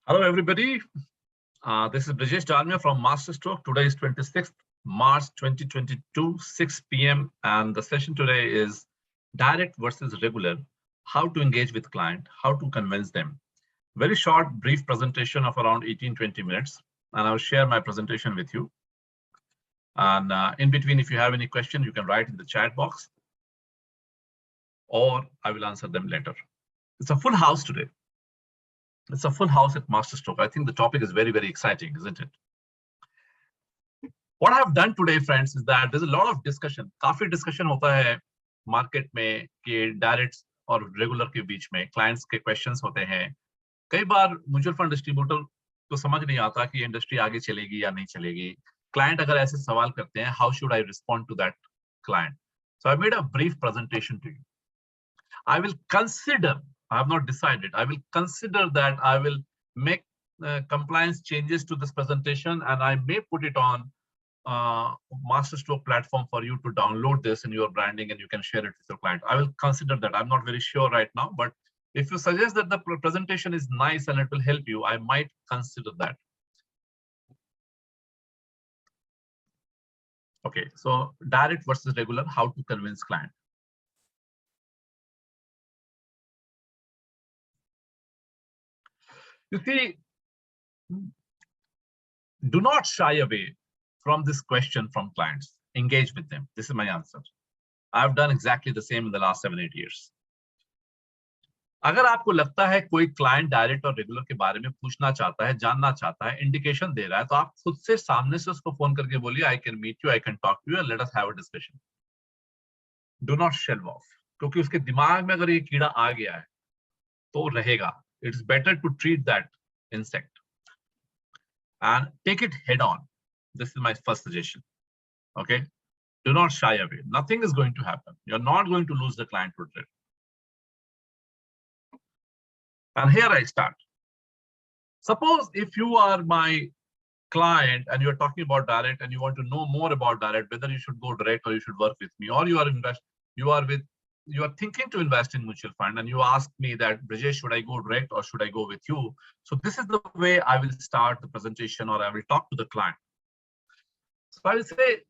Hello, everybody. This is Brijesh Dalmia from Masterstroke. Today is 26th March 2022, 6 p.m. And the session today is direct versus regular, how to engage with client, how to convince them. Very short, brief presentation of around 18-20 minutes. And I'll share my presentation with you. And in between, if you have any question, you can write in the chat box or I will answer them later. It's a full house today. It's a full house at Masterstroke. I think the topic is very, very exciting, isn't it? What I have done today, friends, is that there's a lot of discussion. काफी discussion होता है market में कि direct और regular के बीच में clients के questions होते हैं. कई बार mutual fund distributor को समझ नहीं आता कि industry आगे चलेगी या नहीं चलेगी. Client अगर ऐसे सवाल करते हैं, how should I respond to that client? So I made a brief presentation to you. I will consider, I have not decided, I will consider that I will make compliance changes to this presentation and I may put it on Masterstroke platform for you to download this in your branding and you can share it with your client. I will consider that. I'm not very sure right now, but if you suggest that the presentation is nice and it will help you, I might consider that. Okay, so direct versus regular, how to convince client. You see, do not shy away from this question from clients. Engage with them. This is my answer. I've done exactly the same in the last 7-8 years. अगर आपको लगता है कोई client direct और regular के बारे में पूछना चाहता है, जानना चाहता है, इंडिकेशन दे रहा है, तो आप खुद से सामने से उसको फोन करके बोलिए, I can meet you, I can talk to you, let us have a discussion. Do not shelve off, क्योंकि उसके दिमाग में अगर ये कीड़ा आ गया है तो रहेगा. It's better to treat that insect and take it head on. This is my first suggestion. Okay, do not shy away. Nothing is going to happen. You're not going to lose the client today. And here I start. Suppose if you are my client and you're talking about direct and you want to know more about direct, whether you should go direct or you should work with me, or you are thinking to invest in mutual fund and you ask me that, Brijesh, should I go direct or should I go with you? So this is the way I will start the presentation or I will talk to the client. So I will say,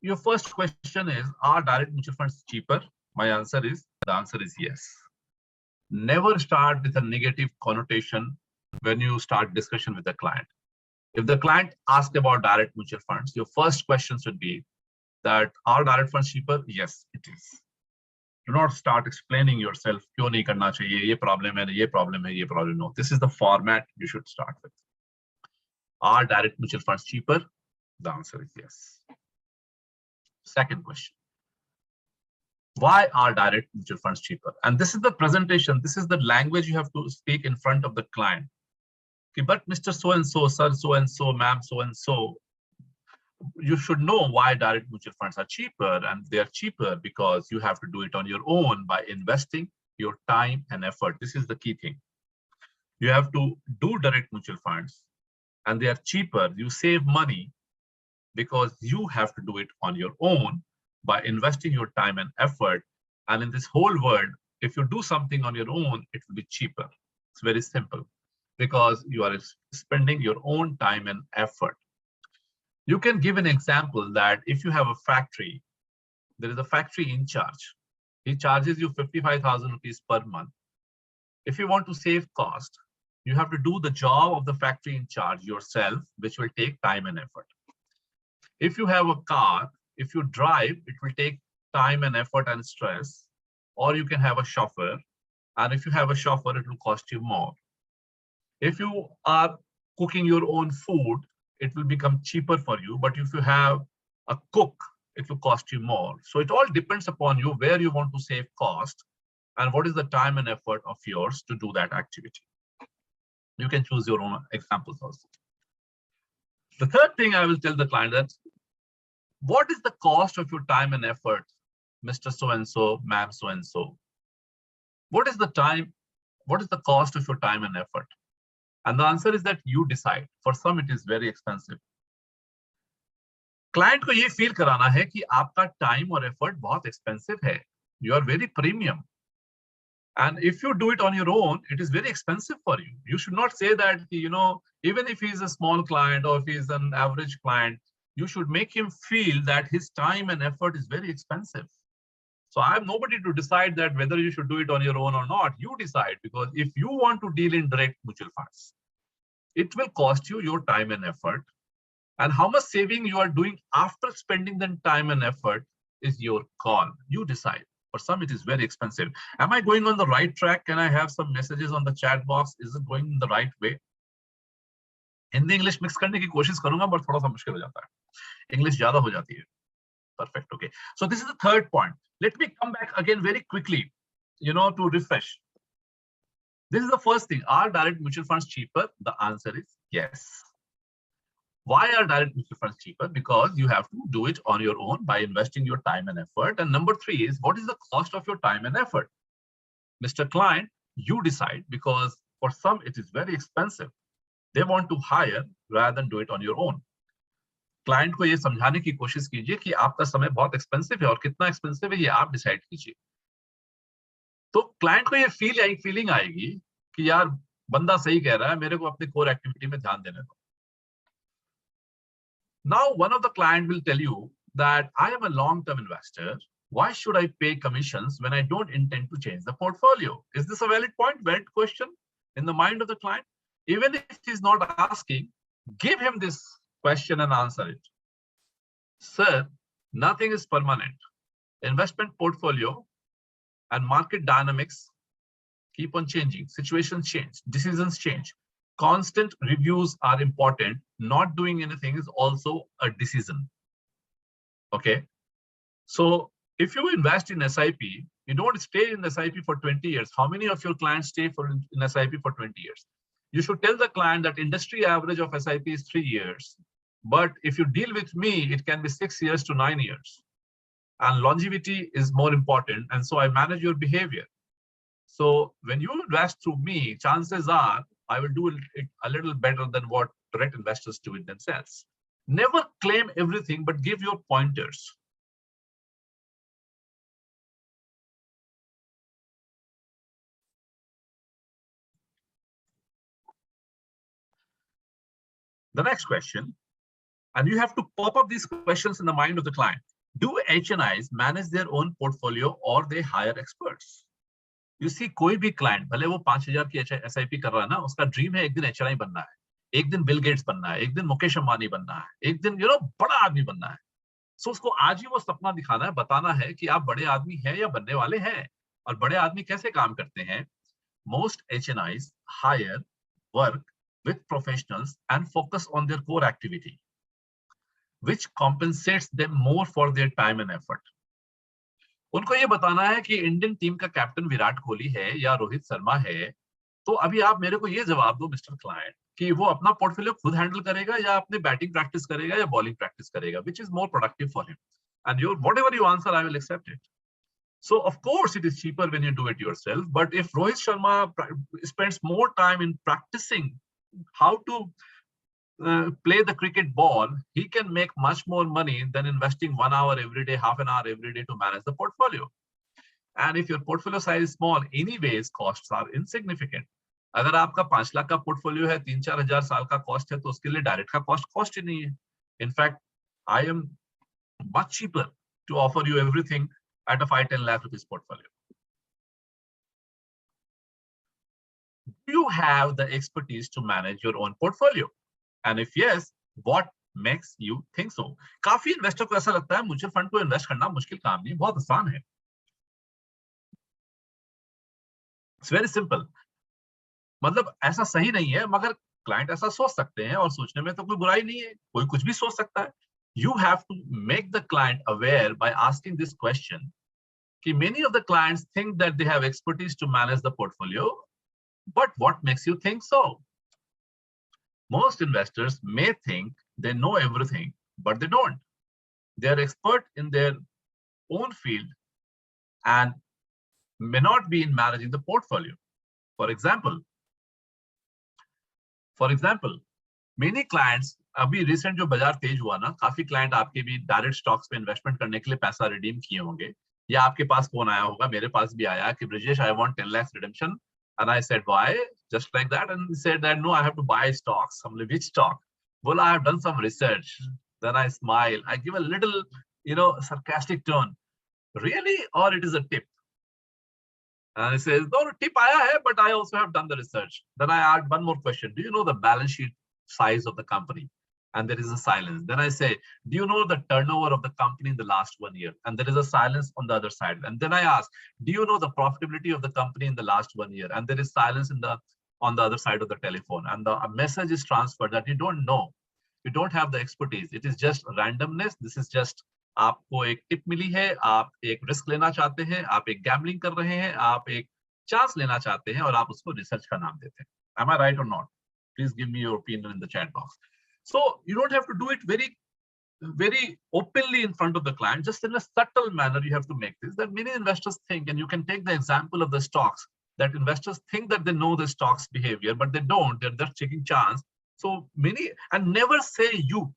your first question is, are direct mutual funds cheaper? The answer is yes. Never start with a negative connotation when you start discussion with the client. If the client asks about direct mutual funds, your first question should be that, are direct funds cheaper? Yes, it is. Do not start explaining yourself. क्यों नहीं करना चाहिए? ये problem है, ये problem है, ये problem. No, this is the format you should start with. Are direct mutual funds cheaper? The answer is yes. Second question. Why are direct mutual funds cheaper? And this is the presentation. This is the language you have to speak in front of the client. Okay, but Mr. So-and-so, sir, so-and-so, ma'am, so-and-so, you should know why direct mutual funds are cheaper, and they are cheaper because you have to do it on your own by investing your time and effort. This is the key thing. You have to do direct mutual funds and they are cheaper. You save money because you have to do it on your own by investing your time and effort. And in this whole world, if you do something on your own, it will be cheaper. It's very simple because you are spending your own time and effort. You can give an example that if you have a factory, there is a factory in charge. He charges you 55,000 rupees per month. If you want to save cost, you have to do the job of the factory in charge yourself, which will take time and effort. If you have a car, if you drive, it will take time and effort and stress, or you can have a chauffeur. And if you have a chauffeur, it will cost you more. If you are cooking your own food, it will become cheaper for you. But if you have a cook, it will cost you more. So it all depends upon you where you want to save cost and what is the time and effort of yours to do that activity. You can choose your own examples also. The third thing I will tell the client that, what is the cost of your time and effort, Mr. So-and-so, ma'am, so-and-so? What is the time? What is the cost of your time and effort? And the answer is that you decide. For some, it is very expensive. Client को ये feel कराना है कि आपका time और effort बहुत expensive है. You are very premium. And if you do it on your own, it is very expensive for you. You should not say that, even if he's a small client or if he's an average client, you should make him feel that his time and effort is very expensive. So I'm nobody to decide that whether you should do it on your own or not. You decide, because if you want to deal in direct mutual funds, it will cost you your time and effort. And how much saving you are doing after spending the time and effort is your call. You decide. For some, it is very expensive. Am I going on the right track? Can I have some messages on the chat box? Is it going in the right way? Hindi English mix करने की कोशिश करूंगा, but थोड़ा सा मुश्किल हो जाता है. इंग्लिश ज्यादा हो जाती है. Perfect. Okay. So this is the third point. Let me come back again very quickly, to refresh. This is the first thing. Are direct mutual funds cheaper? The answer is yes. Why are direct mutual funds cheaper? Because you have to do it on your own by investing your time and effort. And number three is, what is the cost of your time and effort? Mr. Client, you decide, because for some it is very expensive. They want to hire rather than do it on your own. Client को ये समझाने की कोशिश कीजिए कि आपका समय बहुत एक्सपेंसिव है और कितना एक्सपेंसिव है ये आप डिसाइड कीजिए. तो क्लाइंट को ये फीलिंग आएगी कि यार बंदा सही कह रहा है, मेरे को अपनी कोर एक्टिविटी में ध्यान देने दो. Now one of the client will tell you that I am a long-term investor. Why should I pay commissions when I don't intend to change the portfolio? Is this a valid point, valid question in the mind of the client? Even if he's not asking, give him this question and answer it. Sir, nothing is permanent. Investment portfolio and market dynamics keep on changing. Situations change, decisions change. Constant reviews are important. Not doing anything is also a decision. Okay. So if you invest in SIP, you don't stay in SIP for 20 years. How many of your clients stay in SIP for 20 years? You should tell the client that industry average of SIP is 3 years. But if you deal with me, it can be 6 years to 9 years. And longevity is more important. And so I manage your behavior. So when you invest through me, chances are I will do it a little better than what direct investors do it themselves. Never claim everything, but give your pointers. The next question, and you have to pop up these questions in the mind of the client. Do HNIs manage their own portfolio or they hire experts? You see, कोई भी client, भले वो 5,000 की SIP कर रहा है ना, उसका ड्रीम है एक दिन HNI बनना है, एक दिन बिल गेट्स बनना है, एक दिन मुकेश अंबानी बनना है, एक दिन बड़ा आदमी बनना है. So उसको आज ही वो सपना दिखाना है, बताना है कि आप बड़े आदमी हैं या बनने वाले हैं. और बड़े आदमी कैसे काम करते हैं? Most HNIs hire, work with professionals and focus on their core activity, which compensates them more for their time and effort. उनको ये बताना है कि इंडियन टीम का कैप्टन विराट कोहली है या रोहित शर्मा है, तो अभी आप मेरे को ये जवाब दो मिस्टर क्लाइंट कि वो अपना पोर्टफोलियो खुद हैंडल करेगा या अपने बैटिंग प्रैक्टिस करेगा या बॉलिंग प्रैक्टिस करेगा, which is more productive for him. And whatever you answer, I will accept it. So of course it is cheaper when you do it yourself, but if Rohit Sharma spends more time in practicing how to play the cricket ball, he can make much more money than investing 1 hour every day, half an hour every day to manage the portfolio. And if your portfolio size is small, anyways, costs are insignificant. अगर आपका 5 लाख का portfolio है, 3-4 हजार साल का cost है, तो उसके लिए डायरेक्ट का कॉस्ट ही नहीं है. In fact, I am much cheaper to offer you everything at a 5-10 lakh rupees portfolio. Do you have the expertise to manage your own portfolio? And if yes, what makes you think so? काफी investor को ऐसा लगता है mutual fund को invest करना मुश्किल काम नहीं, बहुत आसान है. It's very simple. मतलब ऐसा सही नहीं है, मगर क्लाइंट ऐसा सोच सकते हैं और सोचने में तो कोई बुराई नहीं है, कोई कुछ भी सोच सकता है. You have to make the client aware by asking this question. कि many of the clients think that they have expertise to manage the portfolio, but what makes you think so? Most investors may think they know everything, but they don't. They are expert in their own field and may not be in managing the portfolio. For example, many clients, अभी recent जो बाजार तेज हुआ ना, काफी client आपके भी direct stocks पे investment करने के लिए पैसा redeem किए होंगे, या आपके पास फोन आया होगा, मेरे पास भी आया कि Brijesh, I want 10 lakhs redemption. And I said, why? Just like that. And he said that, no, I have to buy stocks. I'm like, which stock? Well, I have done some research. Then I smile. I give a little, sarcastic tone. Really? Or it is a tip? And he says, no, tip aaya hai, but I also have done the research. Then I add one more question. Do you know the balance sheet size of the company? And there is a silence. Then I say, do you know the turnover of the company in the last 1 year? And there is a silence on the other side. And then I ask, do you know the profitability of the company in the last 1 year? And there is silence on the other side of the telephone. And a message is transferred that you don't know. You don't have the expertise. It is just randomness. This is just आपको एक tip मिली है, आप एक risk लेना चाहते हैं, आप एक गैम्बलिंग कर रहे हैं, आप एक चांस लेना चाहते हैं और आप उसको रिसर्च का नाम देते हैं. Am I right or not? Please give me your opinion in the chat box. So you don't have to do it very openly in front of the client, just in a subtle manner. You have to make this. That many investors think, and you can take the example of the stocks, that investors think that they know the stocks behavior, but they don't. They're taking chance. So many, and never say you,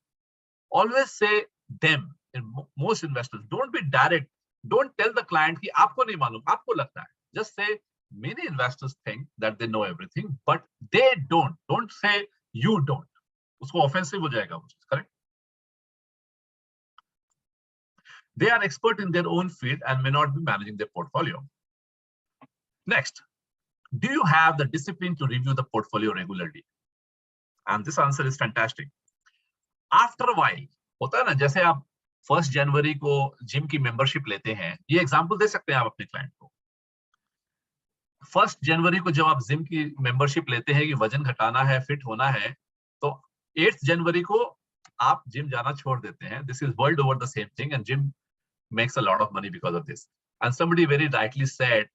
always say them. In most investors, don't be direct. Don't tell the client कि आपको नहीं मालूम, आपको लगता है. Just say many investors think that they know everything, but they don't. Don't say you don't. उसको offensive हो जाएगा वो चीज, correct? They are expert in their own field and may not be managing their portfolio. Next, do you have the discipline to review the portfolio regularly? And this answer is fantastic. After a while, होता है ना, जैसे आप 1 जनवरी को gym की membership लेते हैं, ये एग्जांपल दे सकते हैं आप अपने क्लाइंट को. 1 जनवरी को जब आप जिम की मेंबरशिप लेते हैं कि वजन घटाना है, फिट होना है, तो 8 जनवरी को आप जिम जाना छोड़ देते हैं. This is world over the same thing, and gym makes a lot of money because of this. And somebody very rightly said,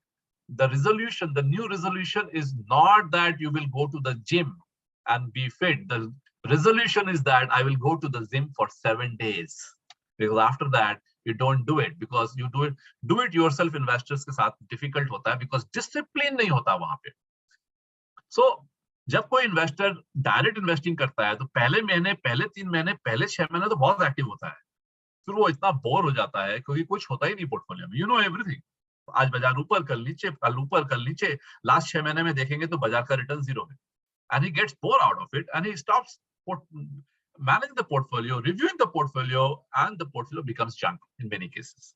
the new resolution is not that you will go to the gym and be fit. The resolution is that I will go to the gym for 7 days. Because after that, you don't do it, because you do it yourself. Investors के साथ difficult होता है because discipline नहीं होता वहां पे. So जब कोई इन्वेस्टर डायरेक्ट इन्वेस्टिंग करता है तो पहले महीने, पहले 3 महीने, पहले 6 महीने तो बहुत एक्टिव होता है. फिर वो इतना बोर हो जाता है क्योंकि कुछ होता ही नहीं पोर्टफोलियो में. You know everything. आज बाजार ऊपर कल नीचे, कल ऊपर कल नीचे. लास्ट 6 महीने में देखेंगे तो बाजार का रिटर्न 0 है. And he gets bored out of it and he stops managing the portfolio, reviewing the portfolio, and the portfolio becomes junk in many cases.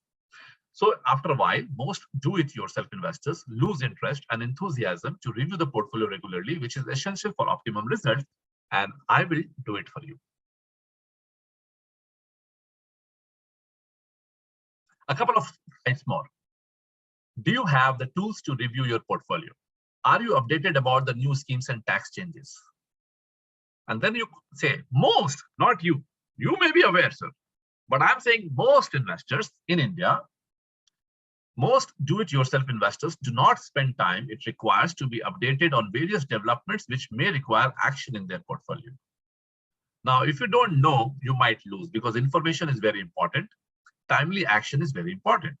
So after a while, most do-it-yourself investors lose interest and enthusiasm to review the portfolio regularly, which is essential for optimum results, and I will do it for you. A couple of slides more. Do you have the tools to review your portfolio? Are you updated about the new schemes and tax changes? And then you say, most, not you. You may be aware, sir. But I'm saying most investors in India, most do-it-yourself investors do not spend time it requires to be updated on various developments which may require action in their portfolio. Now, if you don't know, you might lose, because information is very important. Timely action is very important.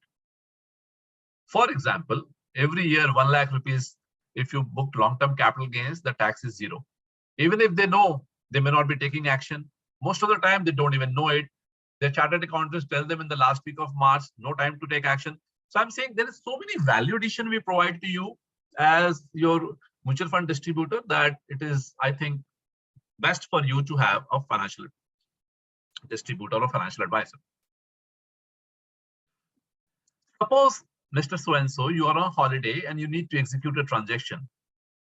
For example, every year 1 lakh rupees, if you booked long-term capital gains, the tax is 0. Even if they know, they may not be taking action. Most of the time, they don't even know it. Their chartered accountants tell them in the last week of March, no time to take action. So I'm saying there is so many value addition we provide to you as your mutual fund distributor that it is, I think, best for you to have a financial distributor or financial advisor. Suppose, Mr. So-and-so, you are on holiday and you need to execute a transaction.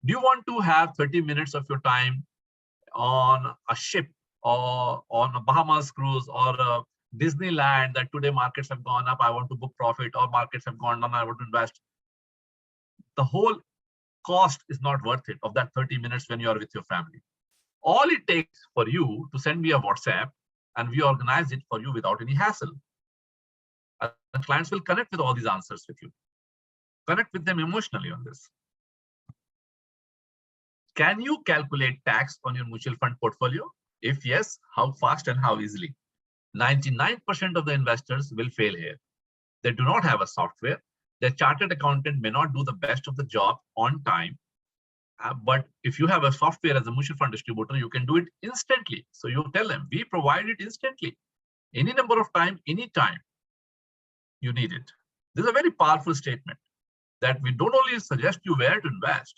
Do you want to have 30 minutes of your time on a ship or on a Bahamas cruise or a Disneyland that today markets have gone up, I want to book profit, or markets have gone down, I want to invest? The whole cost is not worth it of that 30 minutes when you are with your family. All it takes for you to send me a WhatsApp and we organize it for you without any hassle. And clients will connect with all these answers with you. Connect with them emotionally on this. Can you calculate tax on your mutual fund portfolio? If yes, how fast and how easily? 99% of the investors will fail here. They do not have a software. Their chartered accountant may not do the best of the job on time. But if you have a software as a mutual fund distributor, you can do it instantly. So you tell them, we provide it instantly. Any number of time, any time you need it. This is a very powerful statement that we don't only suggest you where to invest,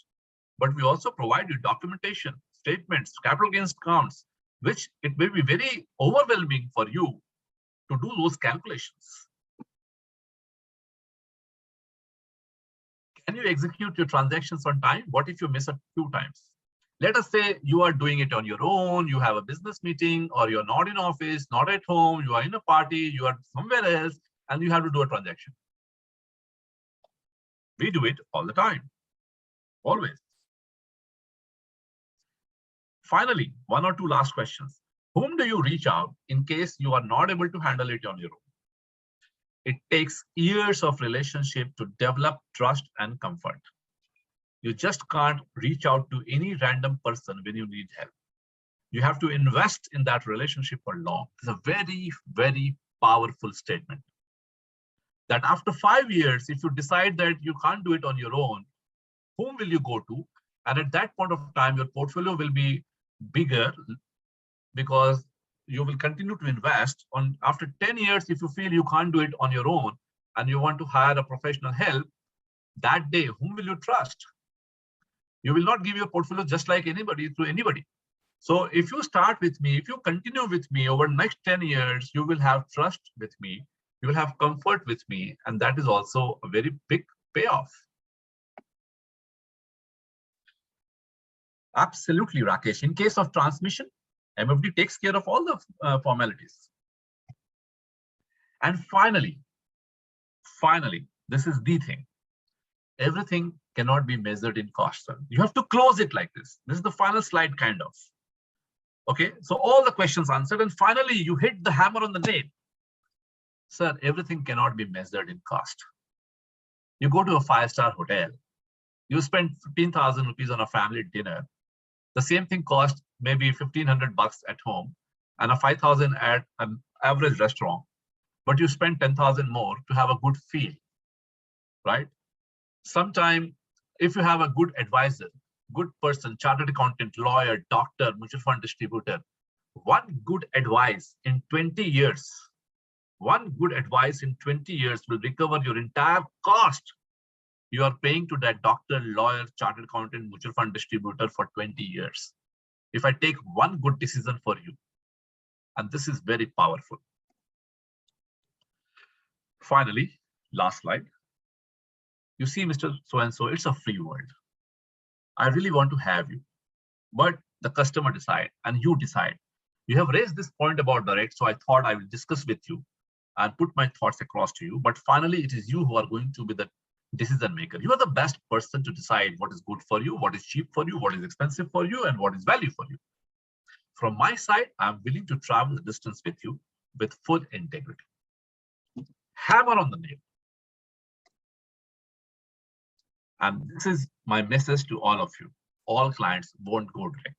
but we also provide you documentation, statements, capital gains accounts, which it may be very overwhelming for you to do those calculations. Can you execute your transactions on time? What if you miss a few times? Let us say you are doing it on your own, you have a business meeting, or you're not in office, not at home, you are in a party, you are somewhere else, and you have to do a transaction. We do it all the time, always. Finally, one or two last questions. Whom do you reach out in case you are not able to handle it on your own? It takes years of relationship to develop trust and comfort. You just can't reach out to any random person when you need help. You have to invest in that relationship for long. It's a very, very powerful statement. That after 5 years, if you decide that you can't do it on your own, whom will you go to? And at that point of time, your portfolio will be bigger because you will continue to invest. On after 10 years, if you feel you can't do it on your own and you want to hire a professional help, that day, whom will you trust? You will not give your portfolio just like anybody to anybody. So if you start with me, if you continue with me over the next 10 years, you will have trust with me, you will have comfort with me, and that is also a very big payoff. Absolutely, Rakesh. In case of transmission, MFD takes care of all the formalities. And finally, this is the thing. Everything cannot be measured in cost, sir. You have to close it like this. This is the final slide, kind of. Okay, so all the questions answered, and finally you hit the hammer on the nail. Sir, everything cannot be measured in cost. You go to a 5-star hotel, you spend 15,000 rupees on a family dinner. The same thing costs maybe 1,500 bucks at home and a 5,000 at an average restaurant, but you spend 10,000 more to have a good feel, right? Sometime, if you have a good advisor, good person, chartered accountant, lawyer, doctor, mutual fund distributor, one good advice in 20 years, will recover your entire cost you are paying to that doctor, lawyer, chartered accountant, mutual fund distributor for 20 years. If I take one good decision for you, and this is very powerful. Finally, last slide. You see, Mr. So-and-so, it's a free world. I really want to have you, but the customer decide and you decide. You have raised this point about direct, so I thought I will discuss with you and put my thoughts across to you. But finally, it is you who are going to be the decision maker. You are the best person to decide what is good for you, what is cheap for you, what is expensive for you, and what is value for you. From my side, I'm willing to travel the distance with you with full integrity. Hammer on the nail. And this is my message to all of you. All clients won't go direct.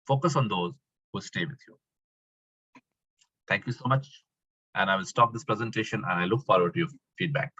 Focus on those who stay with you. Thank you so much. And I will stop this presentation and I look forward to your feedback.